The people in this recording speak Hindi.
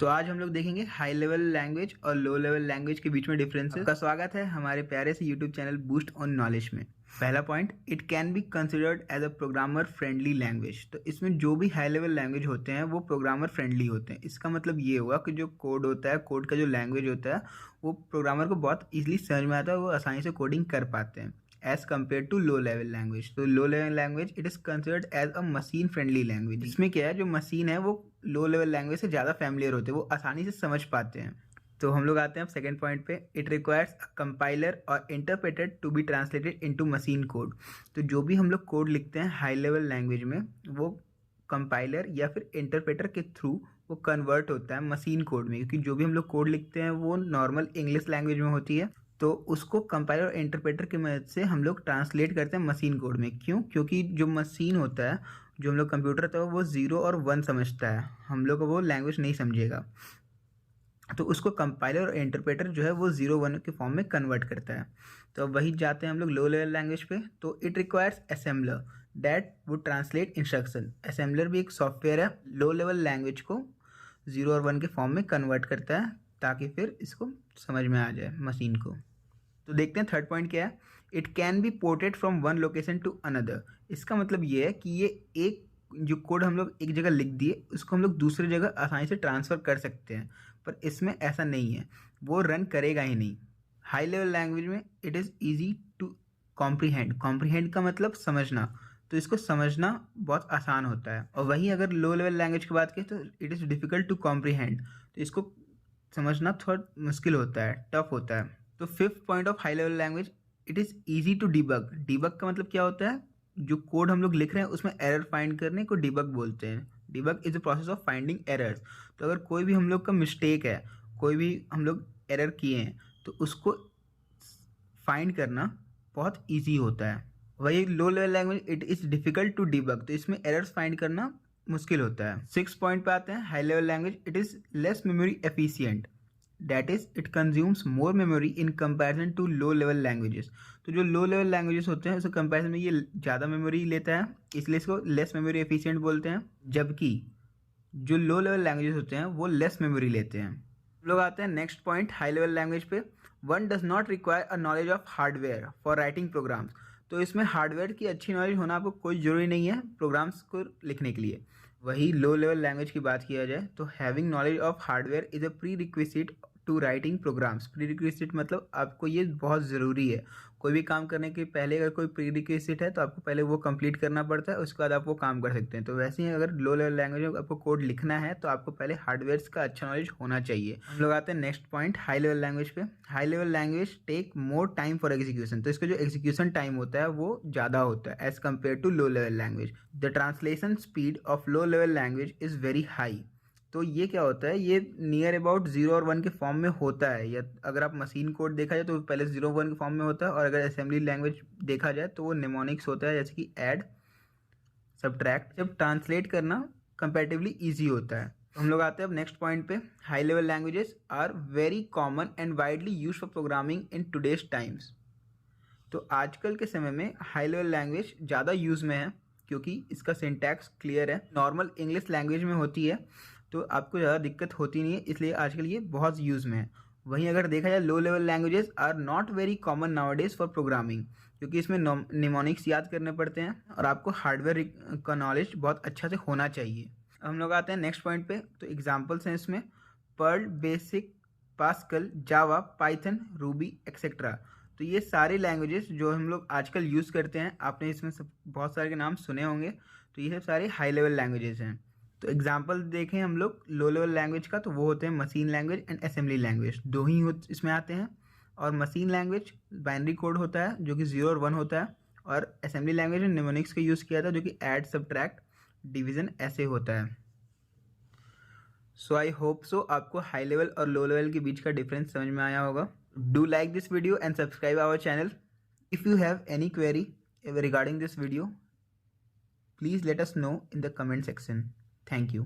तो आज हम लोग देखेंगे हाई लेवल लैंग्वेज और लो लेवल लैंग्वेज के बीच में डिफरेंसेस। आपका स्वागत है हमारे प्यारे से YouTube channel Boost on Knowledge में। पहला point, it can be considered as a programmer friendly language. तो इसमें जो भी हाई लेवल लैंग्वेज होते हैं वो प्रोग्रामर फ्रेंडली होते हैं। इसका मतलब ये हुआ कि जो कोड होता है, कोड का जो लैंग्वेज होता है वो प्रोग्रामर को बहुत ईजिली समझ में आता है, वो आसानी से कोडिंग कर पाते हैं as compare to low level language. तो low level language it is considered as a machine friendly language. इसमें क्या है, जो मशीन है वो लो लेवल लैंग्वेज से ज़्यादा फैमिलियर होते हैं, वो आसानी से समझ पाते हैं। तो हम लोग आते हैं अब सेकेंड पॉइंट पे, इट रिक्वायर्स अ कंपाइलर और interpreter to be translated into machine code. तो जो भी हम लोग कोड लिखते हैं हाई लेवल लैंग्वेज में वो कंपाइलर या फिर इंटरप्रेटर के थ्रू वो कन्वर्ट होता है मशीन कोड में, क्योंकि जो भी हम लोग कोड लिखते हैं वो नॉर्मल इंग्लिश लैंग्वेज में होती है, तो उसको कंपाइलर और इंटरप्रेटर की मदद से हम लोग ट्रांसलेट करते हैं मशीन कोड में। क्यों? क्योंकि जो मशीन होता है, जो हम लोग कंप्यूटर होता है वो 0 और 1 समझता है, हम लोग को वो लैंग्वेज नहीं समझेगा, तो उसको कंपाइलर और इंटरप्रेटर जो है वो 0-1 के फॉर्म में कन्वर्ट करता है। तो अब वही जाते हैं हम लोग लो लेवल लैंग्वेज पे। तो it requires assembler that would translate instruction. Assembler भी एक सॉफ्टवेयर है, लो लेवल लैंग्वेज को 0 और 1 के फॉर्म में कन्वर्ट करता है ताकि फिर इसको समझ में आ जाए मशीन को। तो देखते हैं थर्ड पॉइंट क्या है, it can be ported from one location to another. इसका मतलब ये है कि ये एक जो कोड हम लोग एक जगह लिख दिए उसको हम लोग दूसरी जगह आसानी से ट्रांसफ़र कर सकते हैं, पर इसमें ऐसा नहीं है, वो रन करेगा ही नहीं। हाई लेवल लैंग्वेज में it is easy to comprehend. Comprehend का मतलब समझना, तो इसको समझना बहुत आसान होता है। और वहीं अगर लो लेवल लैंग्वेज की बात करें तो it is difficult to comprehend, तो इसको समझना थोड़ा मुश्किल होता है, टफ होता है। तो fifth point of high level language, it is easy to debug. Debug का मतलब क्या होता है, जो कोड हम लोग लिख रहे हैं उसमें एरर फाइंड करने को डिबग बोलते हैं। Debug is the process of finding errors. तो अगर कोई भी हम लोग का मिस्टेक है, कोई भी हम लोग एरर किए हैं, तो उसको फाइंड करना बहुत ईजी होता है। वही low level language it is difficult to debug, तो इसमें एरर्स फाइंड करना मुश्किल होता है। सिक्स पॉइंट पे आते हैं, high level language it is less memory efficient, that is it consumes more memory in comparison to low level languages. तो जो लो लेवल लैंग्वेजेस होते हैं उसके कंपैरिजन में ये ज़्यादा मेमोरी लेता है, इसलिए इसको लेस मेमोरी एफिशिएंट बोलते हैं, जबकि जो लो लेवल लैंग्वेजेस होते हैं वो लेस मेमोरी लेते हैं। हम लोग आते हैं next point high level language पे, one does not require a knowledge of hardware for writing programs. तो इसमें हार्डवेयर की अच्छी नॉलेज होना आपको कोई ज़रूरी नहीं है प्रोग्राम्स को लिखने के लिए। वही लो लेवल लैंग्वेज की बात किया जाए तो having knowledge of hardware is a prerequisite to writing programs. Prerequisite मतलब आपको ये बहुत ज़रूरी है, कोई भी काम करने के पहले अगर कोई प्री रिक्विजिट है तो आपको पहले वो कंप्लीट करना पड़ता है, उसके बाद आप वो काम कर सकते हैं। तो वैसे ही अगर लो लेवल लैंग्वेज में आपको कोड लिखना है तो आपको पहले हार्डवेयर का अच्छा नॉलेज होना चाहिए। हम लोग आते हैं next point high level language पे। High level language take more time for execution. तो इसका जो एग्जीक्यूशन टाइम होता है वो ज़्यादा होता है as compare to low level language. The translation speed of low level language is very high. तो ये क्या होता है, ये नियर अबाउट 0 और 1 के फॉर्म में होता है, या अगर आप मशीन कोड देखा जाए तो पहले 0-1 के फॉर्म में होता है, और अगर असेंबली लैंग्वेज देखा जाए तो वो निमोनिक्स होता है, जैसे कि ऐड, सब्ट्रैक्ट। जब ट्रांसलेट करना कंपैरेटिवली ईजी होता है। हम लोग आते हैं अब नेक्स्ट पॉइंट पे, high level languages are very common and widely use for programming in today's times. तो आजकल के समय में हाई लेवल लैंग्वेज ज़्यादा यूज़ में है क्योंकि इसका सिंटैक्स क्लियर है, नॉर्मल इंग्लिश लैंग्वेज में होती है, तो आपको ज़्यादा दिक्कत होती नहीं है, इसलिए आजकल ये बहुत यूज़ में है। वहीं अगर देखा जाए low level languages are not very common nowadays for programming, क्योंकि इसमें निमोनिक्स याद करने पड़ते हैं और आपको हार्डवेयर का नॉलेज बहुत अच्छा से होना चाहिए। हम लोग आते हैं नेक्स्ट पॉइंट पे। तो एग्जांपल्स हैं इसमें, पर्ल, बेसिक, पास्कल, जावा, पाइथन, रूबी एक्सेट्रा। तो ये सारे लैंग्वेजेस जो हम लोग आजकल यूज़ करते हैं, आपने इसमें सब बहुत सारे के नाम सुने होंगे, तो ये सब सारे हाई लेवल लैंग्वेजेस हैं। तो एग्जांपल देखें हम लोग लो लेवल लैंग्वेज का, तो वो होते हैं machine language and assembly language, दो ही इसमें आते हैं। और मशीन लैंग्वेज बाइनरी कोड होता है जो कि 0 और 1 होता है, और असेंबली लैंग्वेज में निमोनिक्स का यूज़ किया था जो कि ऐड, सब्ट्रैक्ट, डिवीज़न ऐसे होता है। सो आई होप सो आपको हाई लेवल और लो लेवल के बीच का डिफरेंस समझ में आया होगा। Do like this video and subscribe our channel. If you have any query regarding this video, please let us know in the comment section. Thank you.